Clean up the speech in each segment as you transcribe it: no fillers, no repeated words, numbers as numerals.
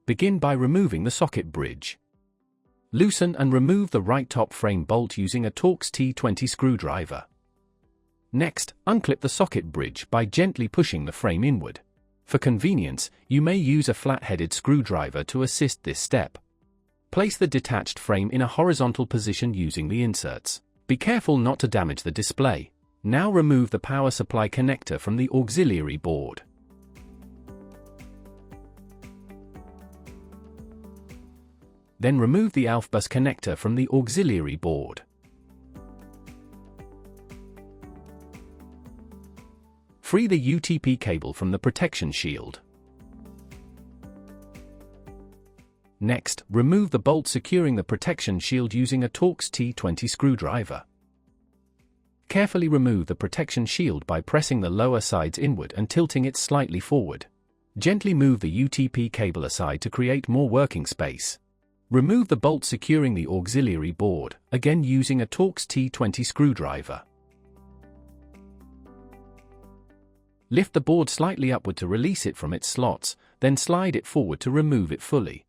Begin by removing the socket bridge. Loosen and remove the right top frame bolt using a Torx T20 screwdriver. Next, unclip the socket bridge by gently pushing the frame inward. For convenience, you may use a flat-headed screwdriver to assist this step. Place the detached frame in a horizontal position using the inserts. Be careful not to damage the display. Now remove the power supply connector from the auxiliary board. Then remove the EVSE connector from the auxiliary board. Free the UTP cable from the protection shield. Next, remove the bolt securing the protection shield using a Torx T20 screwdriver. Carefully remove the protection shield by pressing the lower sides inward and tilting it slightly forward. Gently move the UTP cable aside to create more working space. Remove the bolt securing the auxiliary board, again using a Torx T20 screwdriver. Lift the board slightly upward to release it from its slots, then slide it forward to remove it fully.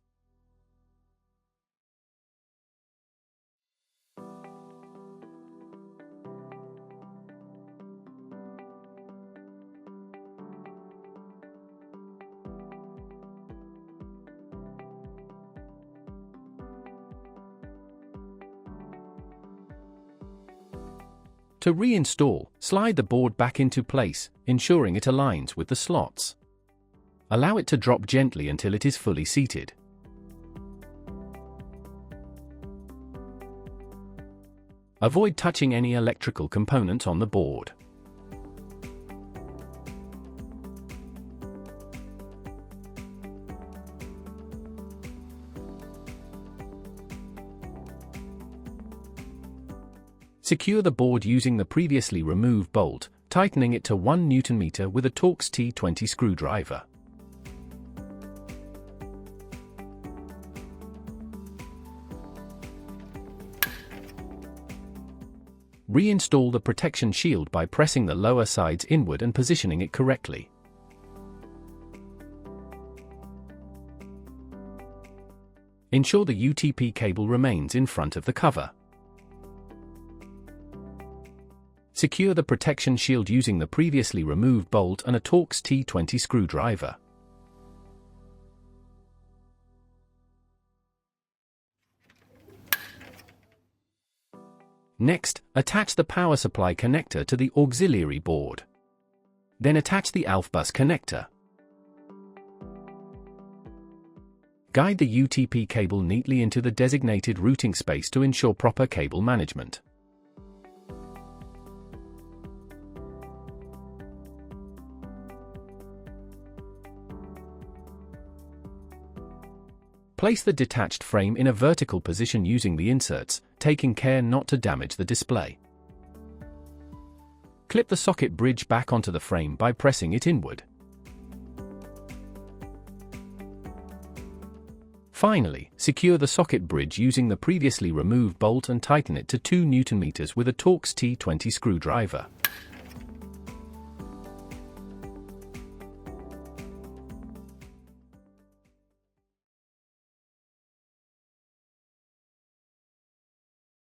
To reinstall, slide the board back into place, ensuring it aligns with the slots. Allow it to drop gently until it is fully seated. Avoid touching any electrical components on the board. Secure the board using the previously removed bolt, tightening it to 1 Nm with a Torx T20 screwdriver. Reinstall the protection shield by pressing the lower sides inward and positioning it correctly. Ensure the UTP cable remains in front of the cover. Secure the protection shield using the previously removed bolt and a Torx T20 screwdriver. Next, attach the power supply connector to the auxiliary board. Then attach the EVSE connector. Guide the UTP cable neatly into the designated routing space to ensure proper cable management. Place the detached frame in a vertical position using the inserts, taking care not to damage the display. Clip the socket bridge back onto the frame by pressing it inward. Finally, secure the socket bridge using the previously removed bolt and tighten it to 2 Nm with a Torx T20 screwdriver.